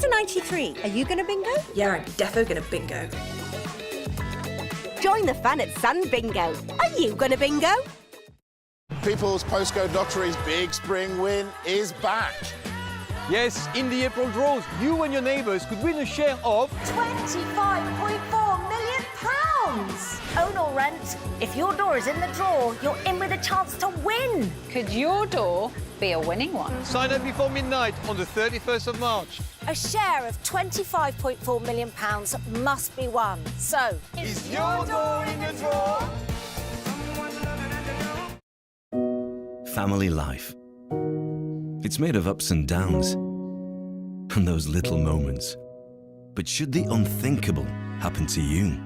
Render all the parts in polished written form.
93. Are you going to bingo? Yeah, I'm defo gonna bingo. Join the fun at Sun Bingo. Are you going to bingo? People's Postcode Lottery's big spring win is back. Yes, in the April draws, you and your neighbours could win a share of £25.4 million! Own or rent, if your door is in the draw, you're in with a chance to win. Could your door be a winning one? Sign up before midnight on the 31st of March. A share of £25.4 million must be won. So, Is your door in the draw? Family life. It's made of ups and downs and those little moments. But should the unthinkable happen to you?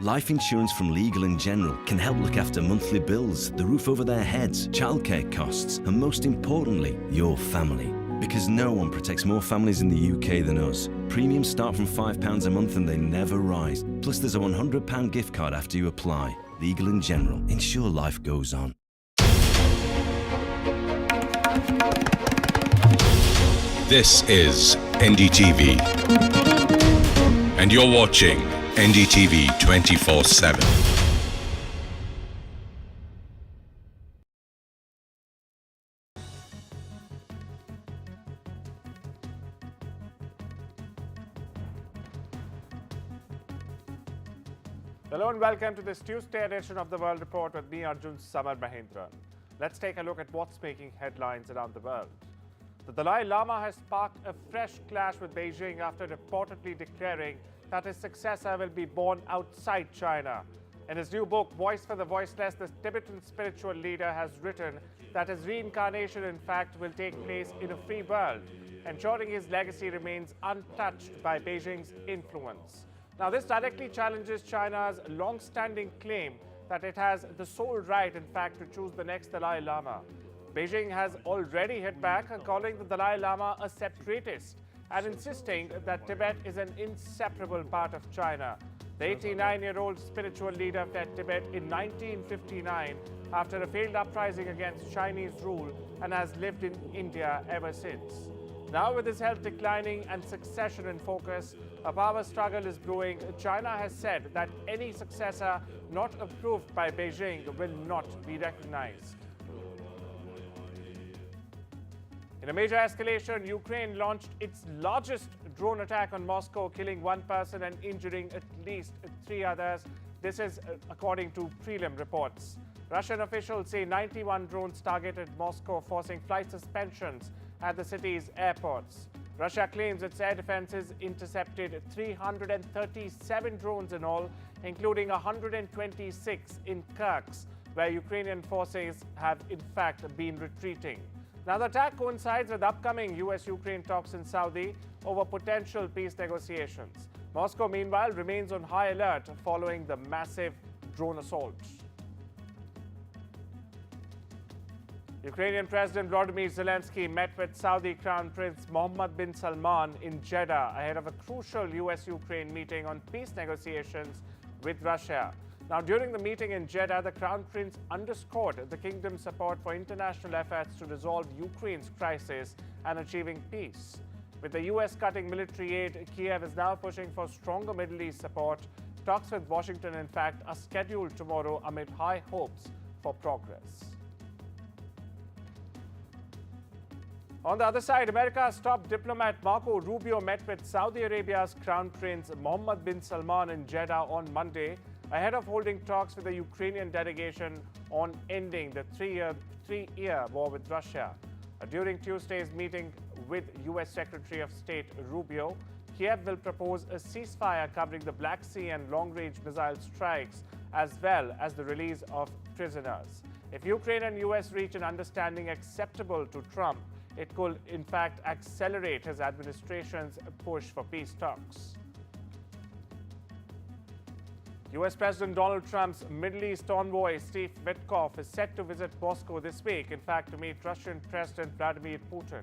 Life insurance from Legal & General can help look after monthly bills, the roof over their heads, childcare costs, and most importantly, your family. Because no one protects more families in the UK than us. Premiums start from £5 a month and they never rise. Plus there's a £100 gift card after you apply. Legal & General. Ensure life goes on. This is NDTV, and you're watching NDTV 24/7. Hello and welcome to this Tuesday edition of the World Report with me, Arjun, Samar, Mahendran. Let's take a look at what's making headlines around the world. The Dalai Lama has sparked a fresh clash with Beijing after reportedly declaring that his successor will be born outside China. In his new book, Voice for the Voiceless, the Tibetan spiritual leader has written that his reincarnation, in fact, will take place in a free world, ensuring his legacy remains untouched by Beijing's influence. Now, this directly challenges China's long-standing claim that it has the sole right, in fact, to choose the next Dalai Lama. Beijing has already hit back, calling the Dalai Lama a separatist and insisting that Tibet is an inseparable part of China. The 89-year-old spiritual leder fled Tibet in 1959 after a failed uprising against Chinese rule and has lived in India ever since. Now, with his health declining and succession in focus, a power struggle is brewing. China has said that any successor not approved by Beijing will not be recognized. In a major escalation, Ukraine launched its largest drone attack on Moscow, killing one person and injuring at least 3 others. This is according to prelim reports. Russian officials say 91 drones targeted Moscow, forcing flight suspensions at the city's airports. Russia claims its air defenses intercepted 337 drones in all, including 126 in Kirsk, where Ukrainian forces have in fact been retreating. Now, the attack coincides with upcoming US-Ukraine talks in Saudi over potential peace negotiations. Moscow, meanwhile, remains on high alert following the massive drone assault. Ukrainian President Volodymyr Zelensky met with Saudi Crown Prince Mohammed bin Salman in Jeddah ahead of a crucial US-Ukraine meeting on peace negotiations with Russia. Now, during the meeting in Jeddah, the Crown Prince underscored the kingdom's support for international efforts to resolve Ukraine's crisis and achieving peace. With the US cutting military aid, Kiev is now pushing for stronger Middle East support. Talks with Washington, in fact, are scheduled tomorrow amid high hopes for progress. On the other side, America's top diplomat Marco Rubio met with Saudi Arabia's Crown Prince Mohammed bin Salman in Jeddah on Monday, ahead of holding talks with the Ukrainian delegation on ending the three-year war with Russia. During Tuesday's meeting with U.S. Secretary of State Rubio, Kiev will propose a ceasefire covering the Black Sea and long-range missile strikes, as well as the release of prisoners. If Ukraine and U.S. reach an understanding acceptable to Trump, it could, in fact, accelerate his administration's push for peace talks. U.S. President Donald Trump's Middle East envoy, Steve Witkoff, is set to visit Moscow this week, in fact, to meet Russian President Vladimir Putin.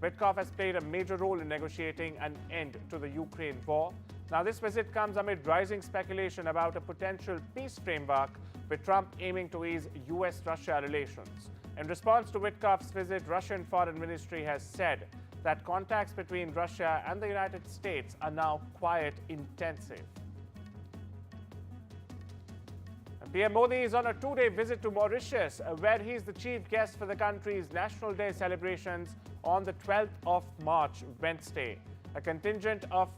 Witkoff has played a major role in negotiating an end to the Ukraine war. Now, this visit comes amid rising speculation about a potential peace framework, with Trump aiming to ease U.S.-Russia relations. In response to Witkoff's visit, Russian Foreign Ministry has said that contacts between Russia and the United States are now quite intensive. PM Modi is on a two-day visit to Mauritius, where he is the chief guest for the country's National Day celebrations on the 12th of March, Wednesday. A contingent of,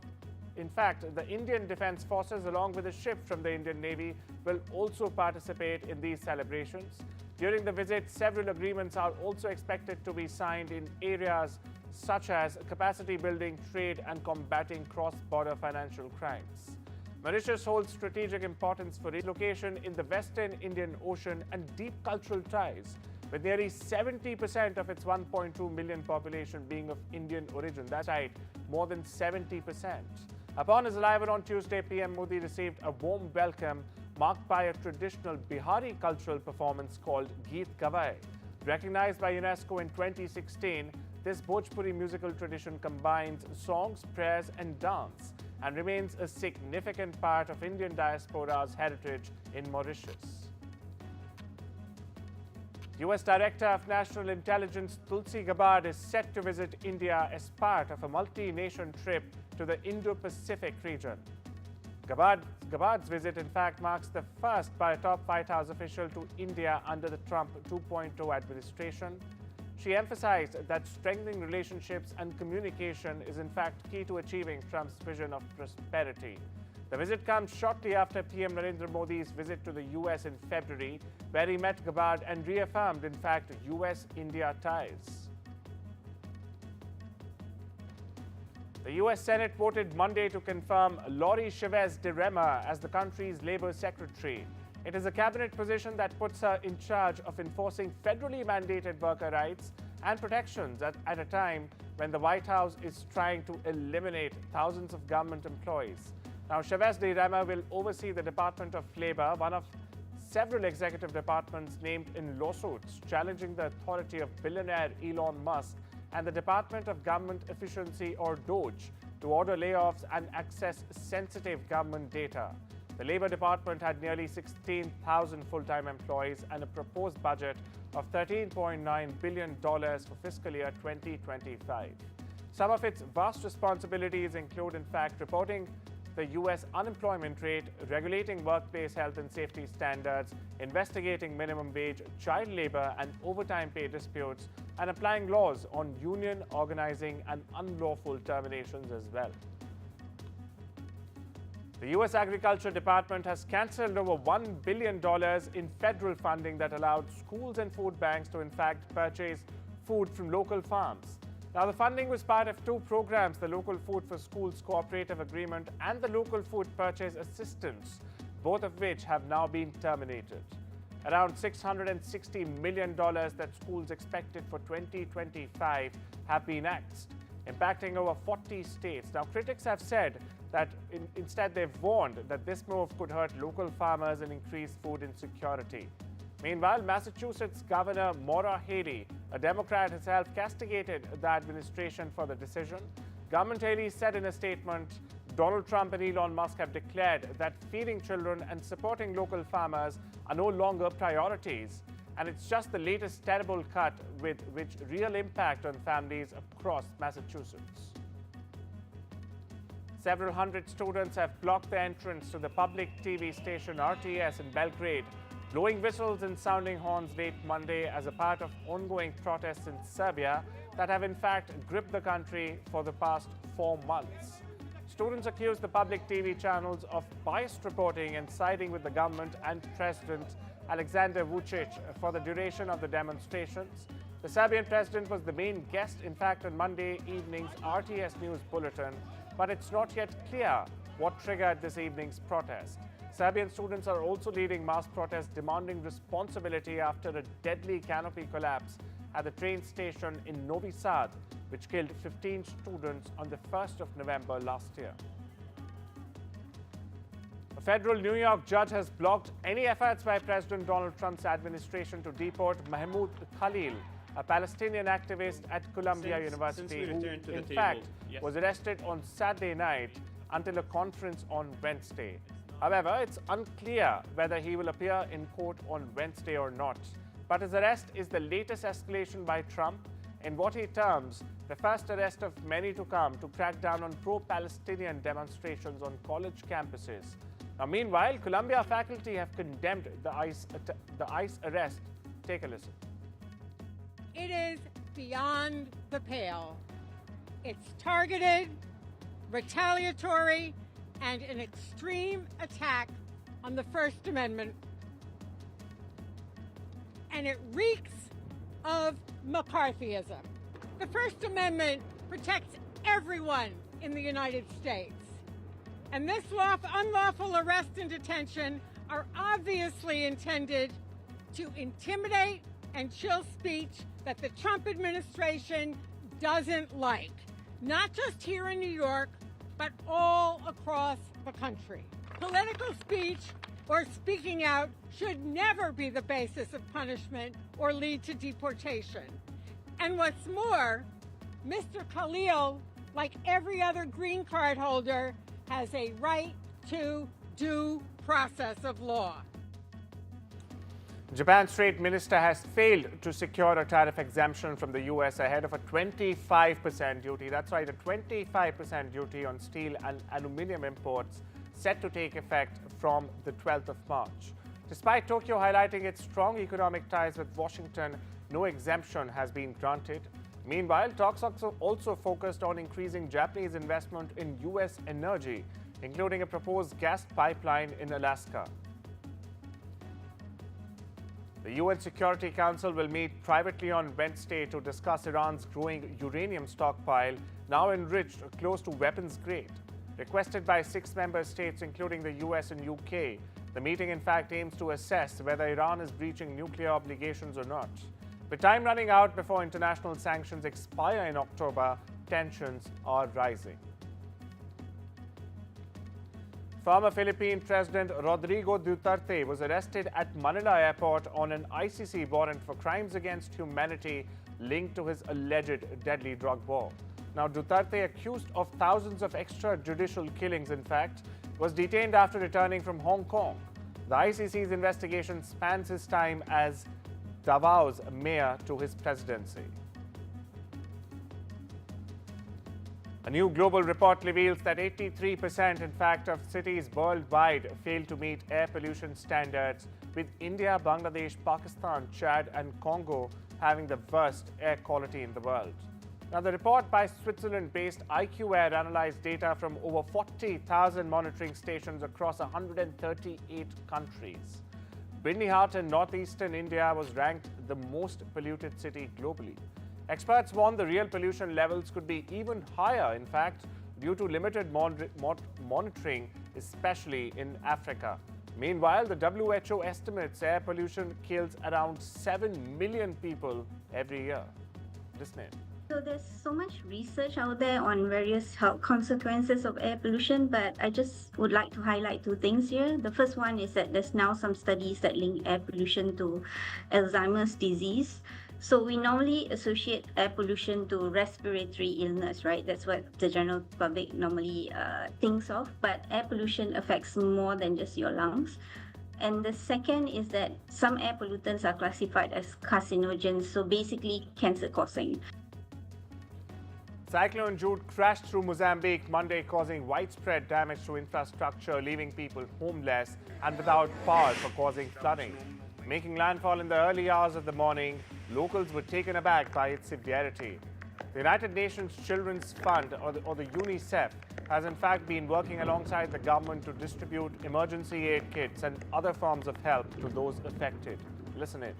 in fact, the Indian Defence Forces, along with a ship from the Indian Navy, will also participate in these celebrations. During the visit, several agreements are also expected to be signed in areas such as capacity building, trade, and combating cross-border financial crimes. Mauritius holds strategic importance for its location in the Western Indian Ocean and deep cultural ties, with nearly 70% of its 1.2 million population being of Indian origin. That's right, more than 70%. Upon his arrival on Tuesday, PM Modi received a warm welcome marked by a traditional Bihari cultural performance called Geet Gavai. Recognized by UNESCO in 2016, this Bhojpuri musical tradition combines songs, prayers, and dance, and remains a significant part of Indian diaspora's heritage in Mauritius. US Director of National Intelligence Tulsi Gabbard is set to visit India as part of a multi-nation trip to the Indo-Pacific region. Gabbard's visit, in fact, marks the first by a top White House official to India under the Trump 2.0 administration. She emphasized that strengthening relationships and communication is in fact key to achieving Trump's vision of prosperity. The visit comes shortly after PM Narendra Modi's visit to the US in February, where he met Gabbard and reaffirmed, in fact, US-India ties. The US Senate voted Monday to confirm Lori Chavez de Rema as the country's labor secretary. It is a cabinet position that puts her in charge of enforcing federally mandated worker rights and protections at a time when the White House is trying to eliminate thousands of government employees. Now, Chavez de Rema will oversee the Department of Labor, one of several executive departments named in lawsuits challenging the authority of billionaire Elon Musk and the Department of Government Efficiency, or DOGE, to order layoffs and access sensitive government data. The Labour Department had nearly 16,000 full-time employees and a proposed budget of $13.9 billion for fiscal year 2025. Some of its vast responsibilities include, in fact, reporting the U.S. unemployment rate, regulating workplace health and safety standards, investigating minimum wage, child labour and overtime pay disputes, and applying laws on union organizing and unlawful terminations as well. The U.S. Agriculture Department has cancelled over $1 billion in federal funding that allowed schools and food banks to, in fact, purchase food from local farms. Now, the funding was part of two programs, the Local Food for Schools Cooperative Agreement and the Local Food Purchase Assistance, both of which have now been terminated. Around $660 million that schools expected for 2025 have been axed, impacting over 40 states. Now, critics have said that instead they've warned that this move could hurt local farmers and increase food insecurity. Meanwhile, Massachusetts Governor Maura Healey, a Democrat, herself castigated the administration for the decision. Government Healey said in a statement, Donald Trump and Elon Musk have declared that feeding children and supporting local farmers are no longer priorities. And it's just the latest terrible cut with which real impact on families across Massachusetts. Several hundred students have blocked the entrance to the public TV station RTS in Belgrade, blowing whistles and sounding horns late Monday as a part of ongoing protests in Serbia that have in fact gripped the country for the past 4 months. Students accuse the public TV channels of biased reporting and siding with the government and President Alexander Vučić for the duration of the demonstrations. The Serbian president was the main guest, in fact, on Monday evening's RTS News Bulletin, but it's not yet clear what triggered this evening's protest. Serbian students are also leading mass protests demanding responsibility after a deadly canopy collapse at the train station in Novi Sad, which killed 15 students on the 1st of November last year. A federal New York judge has blocked any efforts by President Donald Trump's administration to deport Mahmoud Khalil, a Palestinian activist at Columbia University who, in fact, was arrested on Saturday night until a conference on Wednesday. However, it's unclear whether he will appear in court on Wednesday or not. But his arrest is the latest escalation by Trump, in what he terms the first arrest of many to come to crack down on pro-Palestinian demonstrations on college campuses. Now, meanwhile, Columbia faculty have condemned the ICE arrest. Take a listen. It is beyond the pale. It's targeted, retaliatory, and an extreme attack on the First Amendment. And it reeks of McCarthyism. The First Amendment protects everyone in the United States. And this unlawful arrest and detention are obviously intended to intimidate and chill speech that the Trump administration doesn't like, not just here in New York, but all across the country. Political speech or speaking out should never be the basis of punishment or lead to deportation. And what's more, Mr. Khalil, like every other green card holder, has a right to due process of law. Japan's trade minister has failed to secure a tariff exemption from the US ahead of a 25% duty. That's right, a 25% duty on steel and aluminum imports set to take effect from the 12th of March. Despite Tokyo highlighting its strong economic ties with Washington, no exemption has been granted. Meanwhile, talks also focused on increasing Japanese investment in US energy, including a proposed gas pipeline in Alaska. The UN Security Council will meet privately on Wednesday to discuss Iran's growing uranium stockpile, now enriched close to weapons grade. Requested by 6 member states, including the US and UK, the meeting in fact aims to assess whether Iran is breaching nuclear obligations or not. With time running out before international sanctions expire in October, tensions are rising. Former Philippine President Rodrigo Duterte was arrested at Manila Airport on an ICC warrant for crimes against humanity linked to his alleged deadly drug war. Now, Duterte, accused of thousands of extrajudicial killings, in fact, was detained after returning from Hong Kong. The ICC's investigation spans his time as Davao's mayor to his presidency. A new global report reveals that 83% in fact of cities worldwide fail to meet air pollution standards, with India, Bangladesh, Pakistan, Chad and Congo having the worst air quality in the world. Now, the report by Switzerland-based IQ Air analyzed data from over 40,000 monitoring stations across 138 countries. Bindihar in northeastern India was ranked the most polluted city globally. Experts warn the real pollution levels could be even higher, in fact, due to limited monitoring, especially in Africa. Meanwhile, the WHO estimates air pollution kills around 7 million people every year. Listen in. So there's so much research out there on various health consequences of air pollution, but I just would like to highlight 2 things here. The first one is that there's now some studies that link air pollution to Alzheimer's disease. So we normally associate air pollution to respiratory illness, right? That's what the general public normally thinks of. But air pollution affects more than just your lungs. And the second is that some air pollutants are classified as carcinogens, so basically cancer-causing. Cyclone Jude crashed through Mozambique Monday, causing widespread damage to infrastructure, leaving people homeless and without power for causing flooding. Making landfall in the early hours of the morning, locals were taken aback by its severity. The United Nations Children's Fund, or the UNICEF, has in fact been working alongside the government to distribute emergency aid kits and other forms of help to those affected. Listen in.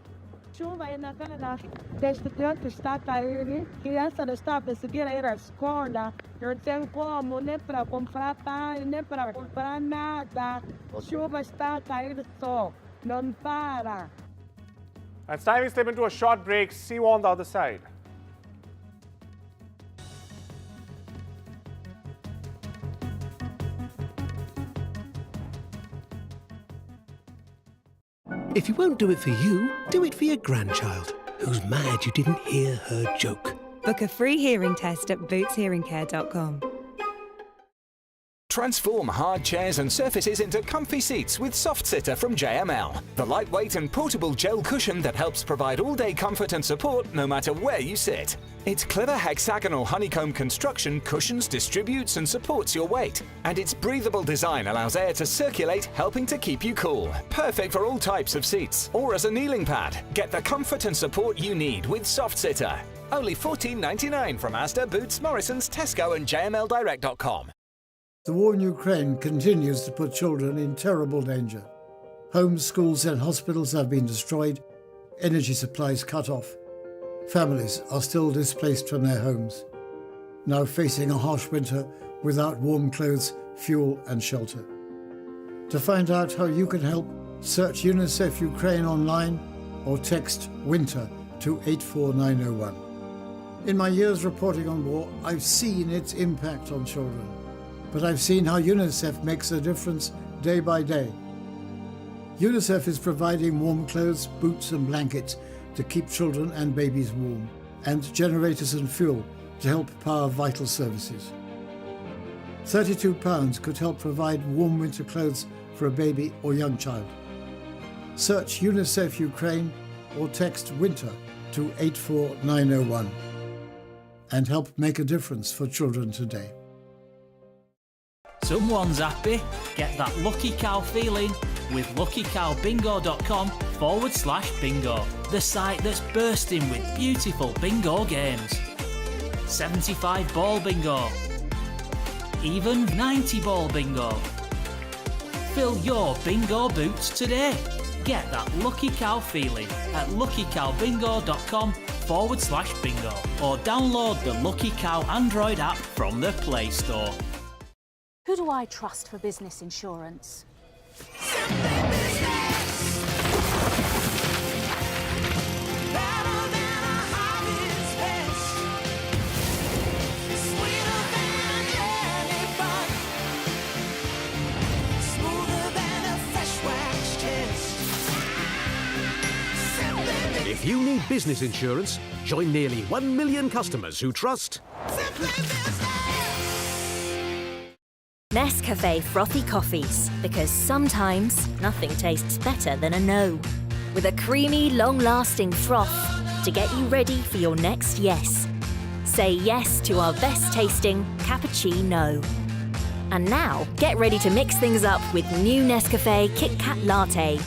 The students start tiring. He has to stop the security scorda. Your tempo monepra comprata, nepra comprana, shuba start tired so non para. It's time we slip into a short break. See you on the other side. If you won't do it for you, do it for your grandchild, who's mad you didn't hear her joke. Book a free hearing test at bootshearingcare.com. Transform hard chairs and surfaces into comfy seats with Soft Sitter from JML. The lightweight and portable gel cushion that helps provide all-day comfort and support no matter where you sit. Its clever hexagonal honeycomb construction cushions, distributes and supports your weight. And its breathable design allows air to circulate, helping to keep you cool. Perfect for all types of seats. Or as a kneeling pad. Get the comfort and support you need with SoftSitter. Only $14.99 from Asda, Boots, Morrisons, Tesco and JMLDirect.com. The war in Ukraine continues to put children in terrible danger. Homes, schools and hospitals have been destroyed, energy supplies cut off. Families are still displaced from their homes, now facing a harsh winter without warm clothes, fuel and shelter. To find out how you can help, search UNICEF Ukraine online or text WINTER to 84901. In my years reporting on war, I've seen its impact on children, but I've seen how UNICEF makes a difference day by day. UNICEF is providing warm clothes, boots and blankets to keep children and babies warm, and generators and fuel to help power vital services. £32 could help provide warm winter clothes for a baby or young child. Search UNICEF Ukraine or text WINTER to 84901 and help make a difference for children today. Someone's happy. Get that lucky cow feeling with luckycowbingo.com/bingo, the site that's bursting with beautiful bingo games. 75 ball bingo, even 90 ball bingo. Fill your bingo boots today. Get that lucky cow feeling at luckycowbingo.com/bingo or download the Lucky Cow Android app from the Play Store. Who do I trust for business insurance? If you need business insurance, join nearly 1 million customers who trust Nescafe Frothy Coffees, because sometimes nothing tastes better than a no. With a creamy, long-lasting froth to get you ready for your next yes. Say yes to our best-tasting cappuccino. And now, get ready to mix things up with new Nescafe Kit Kat Latte.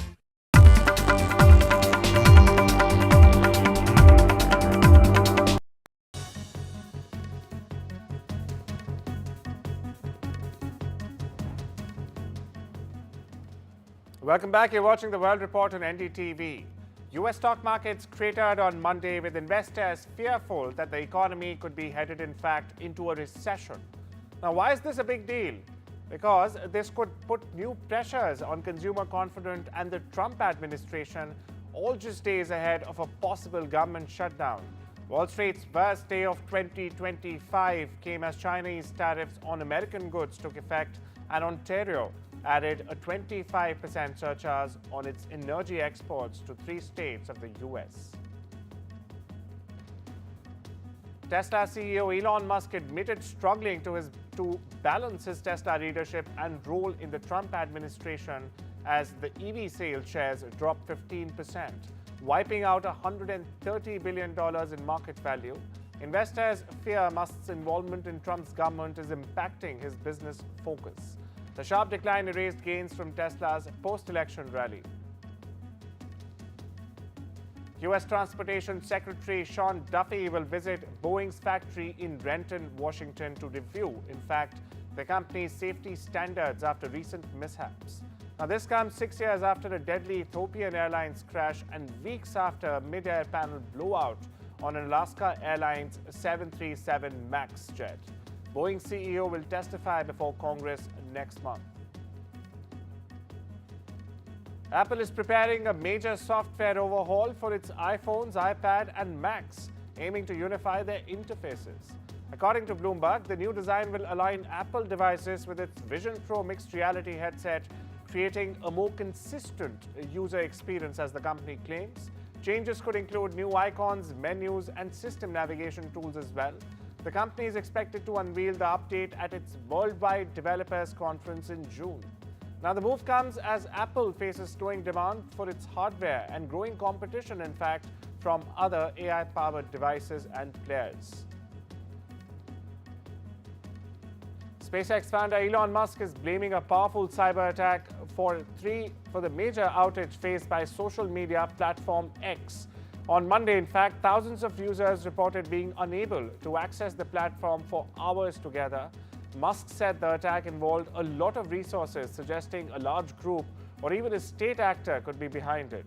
Welcome back. You're watching the World Report on NDTV. US stock markets cratered on Monday with investors fearful that the economy could be headed, in fact, into a recession. Now, why is this a big deal? Because this could put new pressures on consumer confidence and the Trump administration, all just days ahead of a possible government shutdown. Wall Street's worst day of 2025 came as Chinese tariffs on American goods took effect and Ontario added a 25% surcharge on its energy exports to 3 states of the US. Tesla CEO Elon Musk admitted struggling to balance his Tesla leadership and role in the Trump administration as the EV sales shares dropped 15%, wiping out $130 billion in market value. Investors fear Musk's involvement in Trump's government is impacting his business focus. The sharp decline erased gains from Tesla's post-election rally. U.S. Transportation Secretary Sean Duffy will visit Boeing's factory in Renton, Washington to review, in fact, the company's safety standards after recent mishaps. Now, this comes 6 years after a deadly Ethiopian Airlines crash and weeks after a mid-air panel blowout on an Alaska Airlines 737 MAX jet. Boeing CEO will testify before Congress next month. Apple is preparing a major software overhaul for its iPhones, iPad and Macs, aiming to unify their interfaces. According to Bloomberg, the new design will align Apple devices with its Vision Pro mixed reality headset, creating a more consistent user experience, as the company claims. Changes could include new icons, menus and system navigation tools as well. The company is expected to unveil the update at its Worldwide Developers Conference in June. Now, the move comes as Apple faces slowing demand for its hardware and growing competition, in fact, from other AI-powered devices and players. SpaceX founder Elon Musk is blaming a powerful cyber attack for the major outage faced by social media platform X. On Monday, in fact, thousands of users reported being unable to access the platform for hours together. Musk said the attack involved a lot of resources, suggesting a large group or even a state actor could be behind it.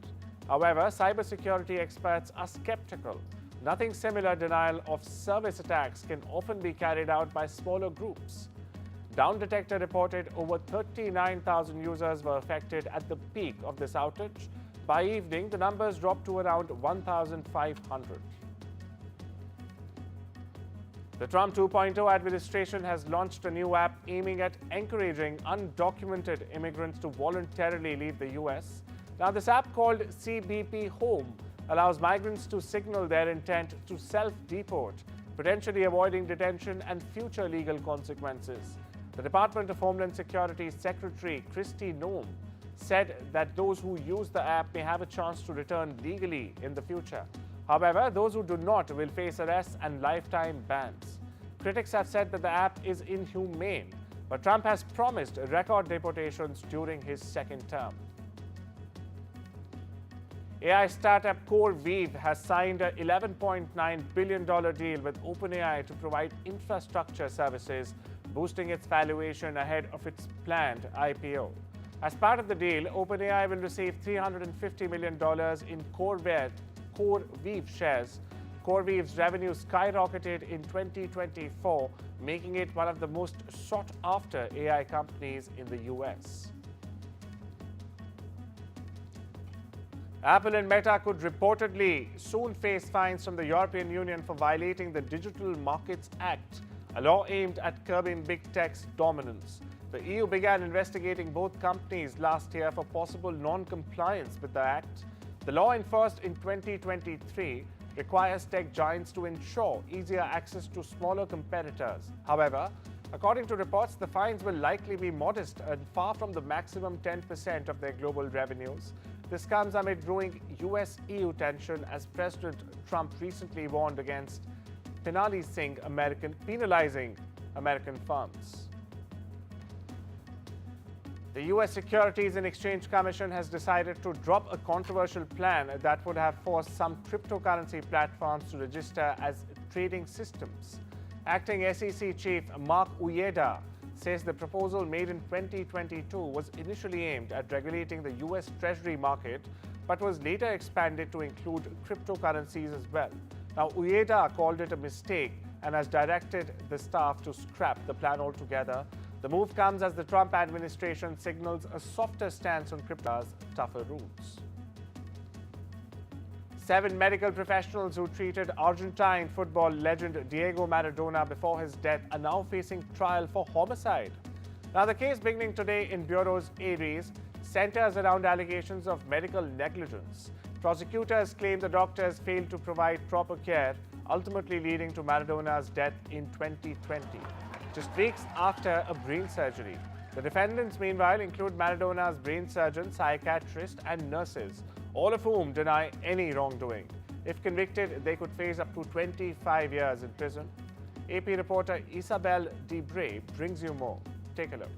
However, cybersecurity experts are skeptical. Nothing similar denial of service attacks can often be carried out by smaller groups. Down Detector reported over 39,000 users were affected at the peak of this outage. By evening, the numbers dropped to around 1,500. The Trump 2.0 administration has launched a new app aiming at encouraging undocumented immigrants to voluntarily leave the U.S. Now, this app called CBP Home allows migrants to signal their intent to self-deport, potentially avoiding detention and future legal consequences. The Department of Homeland Security Secretary Kristi Noem said that those who use the app may have a chance to return legally in the future. However, those who do not will face arrests and lifetime bans. Critics have said that the app is inhumane, but Trump has promised record deportations during his second term. AI startup CoreWeave has signed a $11.9 billion deal with OpenAI to provide infrastructure services, boosting its valuation ahead of its planned IPO. As part of the deal, OpenAI will receive $350 million in CoreWeave shares. CoreWeave's revenue skyrocketed in 2024, making it one of the most sought-after AI companies in the US. Apple and Meta could reportedly soon face fines from the European Union for violating the Digital Markets Act, a law aimed at curbing big tech's dominance. The EU began investigating both companies last year for possible non-compliance with the act. The law, enforced in 2023, requires tech giants to ensure easier access to smaller competitors. However, according to reports, the fines will likely be modest and far from the maximum 10% of their global revenues. This comes amid growing US-EU tension, as President Trump recently warned against penalizing American firms. The US Securities and Exchange Commission has decided to drop a controversial plan that would have forced some cryptocurrency platforms to register as trading systems. Acting SEC Chief Mark Uyeda says the proposal made in 2022 was initially aimed at regulating the US Treasury market, but was later expanded to include cryptocurrencies as well. Now, Uyeda called it a mistake and has directed the staff to scrap the plan altogether. The move comes as the Trump administration signals a softer stance on crypto's tougher rules. 7 medical professionals who treated Argentine football legend Diego Maradona before his death are now facing trial for homicide. Now, the case beginning today in Bureau's Aries centers around allegations of medical negligence. Prosecutors claim the doctors failed to provide proper care, ultimately leading to Maradona's death in 2020, just weeks after a brain surgery. The defendants, meanwhile, include Maradona's brain surgeon, psychiatrist, and nurses, all of whom deny any wrongdoing. If convicted, they could face up to 25 years in prison. AP reporter Isabel Debray brings you more. Take a look.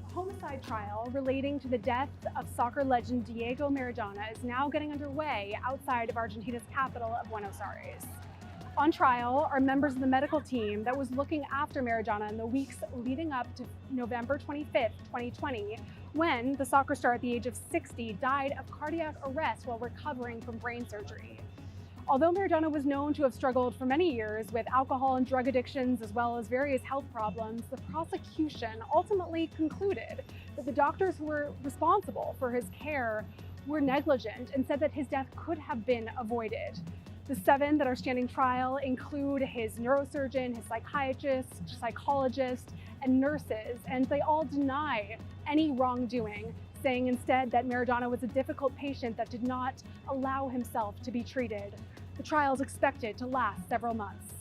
A homicide trial relating to the death of soccer legend Diego Maradona is now getting underway outside of Argentina's capital of Buenos Aires. On trial are members of the medical team that was looking after Maradona in the weeks leading up to November 25th, 2020, when the soccer star at the age of 60 died of cardiac arrest while recovering from brain surgery. Although Maradona was known to have struggled for many years with alcohol and drug addictions as well as various health problems, the prosecution ultimately concluded that the doctors who were responsible for his care were negligent and said that his death could have been avoided. The 7 that are standing trial include his neurosurgeon, his psychiatrist, psychologist, and nurses, and they all deny any wrongdoing, saying instead that Maradona was a difficult patient that did not allow himself to be treated. The trial is expected to last several months.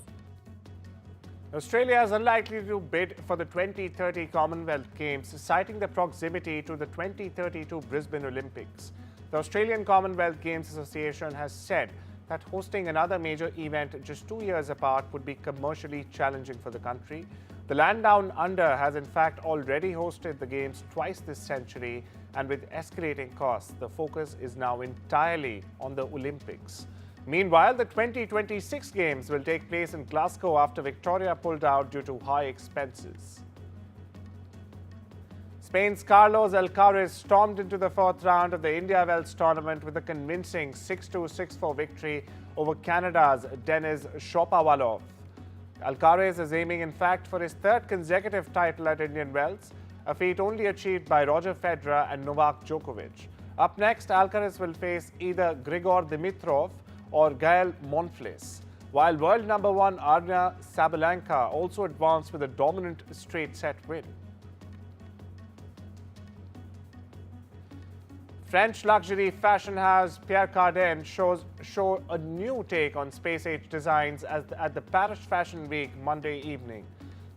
Australia is unlikely to bid for the 2030 Commonwealth Games, citing the proximity to the 2032 Brisbane Olympics. The Australian Commonwealth Games Association has said that hosting another major event just 2 years apart would be commercially challenging for the country. The land down under has in fact already hosted the Games twice this century, and with escalating costs, the focus is now entirely on the Olympics. Meanwhile, the 2026 Games will take place in Glasgow after Victoria pulled out due to high expenses. Spain's Carlos Alcaraz stormed into the fourth round of the India Wells tournament with a convincing 6-2, 6-4 victory over Canada's Denis Shapovalov. Alcaraz is aiming, in fact, for his third consecutive title at Indian Wells, a feat only achieved by Roger Federer and Novak Djokovic. Up next, Alcaraz will face either Grigor Dimitrov or Gael Monfils, while world number one Aryna Sabalenka also advanced with a dominant straight-set win. French luxury fashion house Pierre Cardin show a new take on space-age designs at the Paris Fashion Week Monday evening.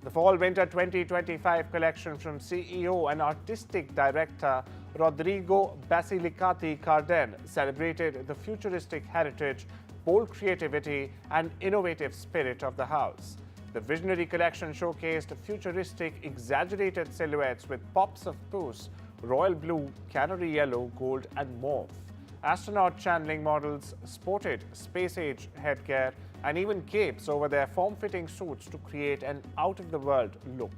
The Fall-Winter 2025 collection from CEO and Artistic Director Rodrigo Basilicati Cardin celebrated the futuristic heritage, bold creativity and innovative spirit of the house. The visionary collection showcased futuristic, exaggerated silhouettes with pops of puce, royal blue, canary yellow, gold and mauve. Astronaut channeling models sported space-age headgear and even capes over their form-fitting suits to create an out-of-the-world look.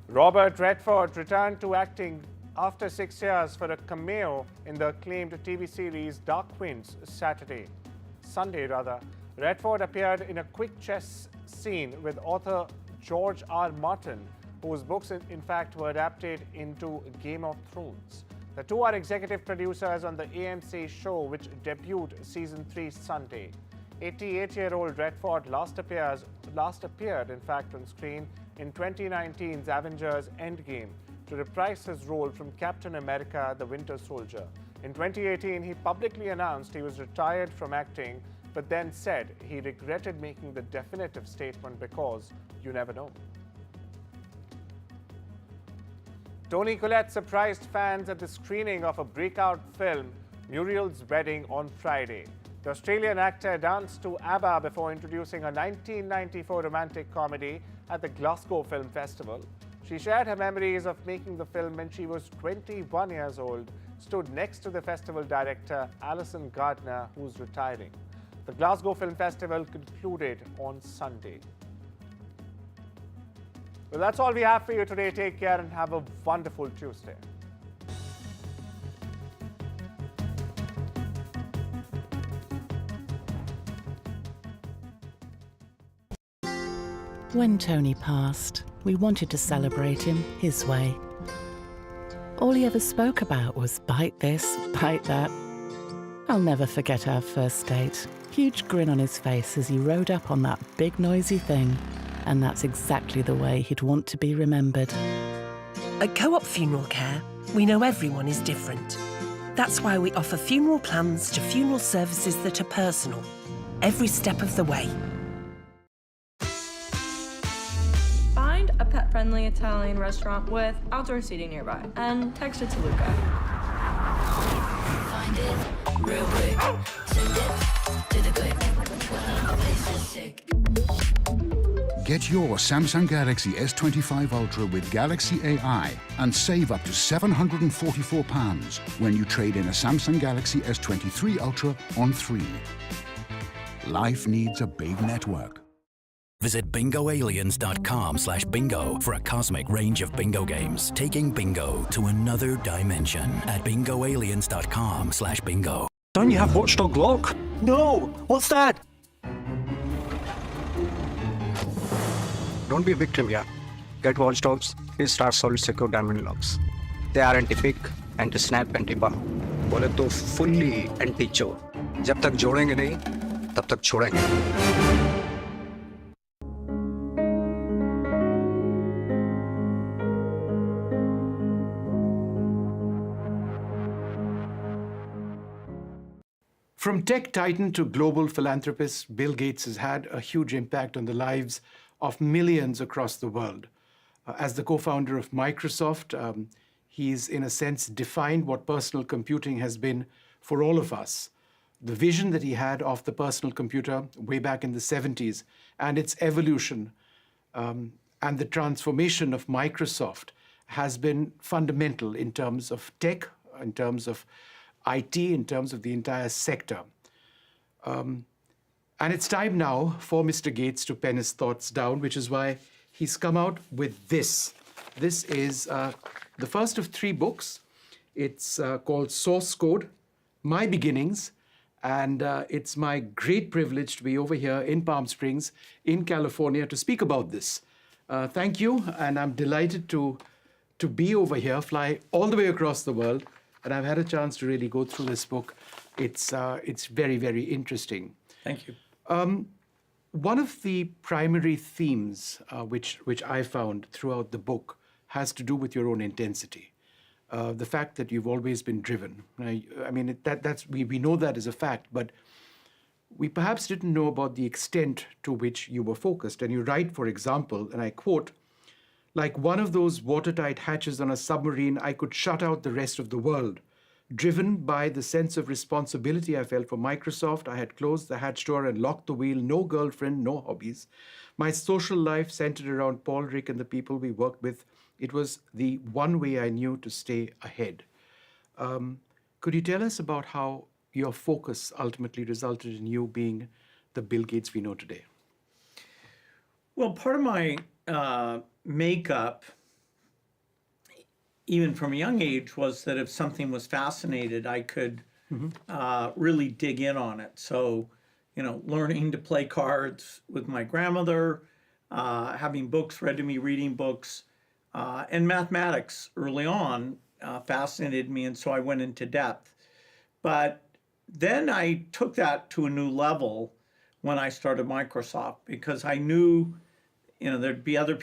Robert Redford returned to acting after 6 years for a cameo in the acclaimed TV series Dark Winds Sunday. Redford appeared in a quick chess scene with author George R. Martin, whose books in fact were adapted into Game of Thrones. The two are executive producers on the AMC show, which debuted season 3 Sunday. 88-year-old Redford last appeared in fact on screen in 2019's Avengers Endgame to reprise his role from Captain America: The Winter Soldier. In 2018, he publicly announced he was retired from acting, but then said he regretted making the definitive statement because you never know. Toni Collette surprised fans at the screening of a breakout film, Muriel's Wedding, on Friday. The Australian actor danced to ABBA before introducing a 1994 romantic comedy at the Glasgow Film Festival. She shared her memories of making the film when she was 21 years old, stood next to the festival director, Alison Gardner, who's retiring. The Glasgow Film Festival concluded on Sunday. Well, that's all we have for you today. Take care and have a wonderful Tuesday. When Tony passed, we wanted to celebrate him his way. All he ever spoke about was bite this, bite that. I'll never forget our first date. Huge grin on his face as he rode up on that big noisy thing. And that's exactly the way he'd want to be remembered. At Co-op Funeral Care, we know everyone is different. That's why we offer funeral plans to funeral services that are personal, every step of the way. Find a pet-friendly Italian restaurant with outdoor seating nearby and text it to Luca. Find it real quick. Send it to the click. The place is sick. Get your Samsung Galaxy S25 Ultra with Galaxy AI and save up to £744 when you trade in a Samsung Galaxy S23 Ultra on 3. Life needs a big network. Visit bingoaliens.com/bingo for a cosmic range of bingo games, taking bingo to another dimension at bingoaliens.com/bingo. Don't you have Watchdog Lock? No! What's that? Don't be a victim, yeah. Get Watchdogs, 3-star solid secure diamond locks. They are anti-pick, anti-snap, anti-bar. बोले तो fully anti-chore. जब तक जोड़ेंगे नहीं, तब तक छोड़ेंगे. From tech titan to global philanthropist, Bill Gates has had a huge impact on the lives of millions across the world. As the co-founder of Microsoft, He's, in a sense, defined what personal computing has been for all of us. The vision that he had of the personal computer way back in the 70s and its evolution and the transformation of Microsoft has been fundamental in terms of tech, in terms of IT, in terms of the entire sector. And it's time now for Mr. Gates to pen his thoughts down, which is why he's come out with this. This is the first of 3 books. It's called Source Code, My Beginnings, and it's my great privilege to be over here in Palm Springs, in California, to speak about this. Thank you, and I'm delighted to be over here, fly all the way across the world, and I've had a chance to really go through this book. It's very, very interesting. Thank you. One of the primary themes which I found throughout the book has to do with your own intensity. The fact that you've always been driven. I mean, we know that as a fact, but we perhaps didn't know about the extent to which you were focused. And you write, for example, and I quote, "Like one of those watertight hatches on a submarine, I could shut out the rest of the world. Driven by the sense of responsibility I felt for Microsoft, I had closed the hatch door and locked the wheel. No girlfriend, no hobbies. My social life centered around Paul, Rick, and the people we worked with. It was the one way I knew to stay ahead." Could you tell us about how your focus ultimately resulted in you being the Bill Gates we know today? Well, part of my makeup, even from a young age, was that if something was fascinated, I could really dig in on it. So, learning to play cards with my grandmother, having books read to me, reading books, and mathematics early on fascinated me, and so I went into depth. But then I took that to a new level when I started Microsoft, because I knew, there'd be other people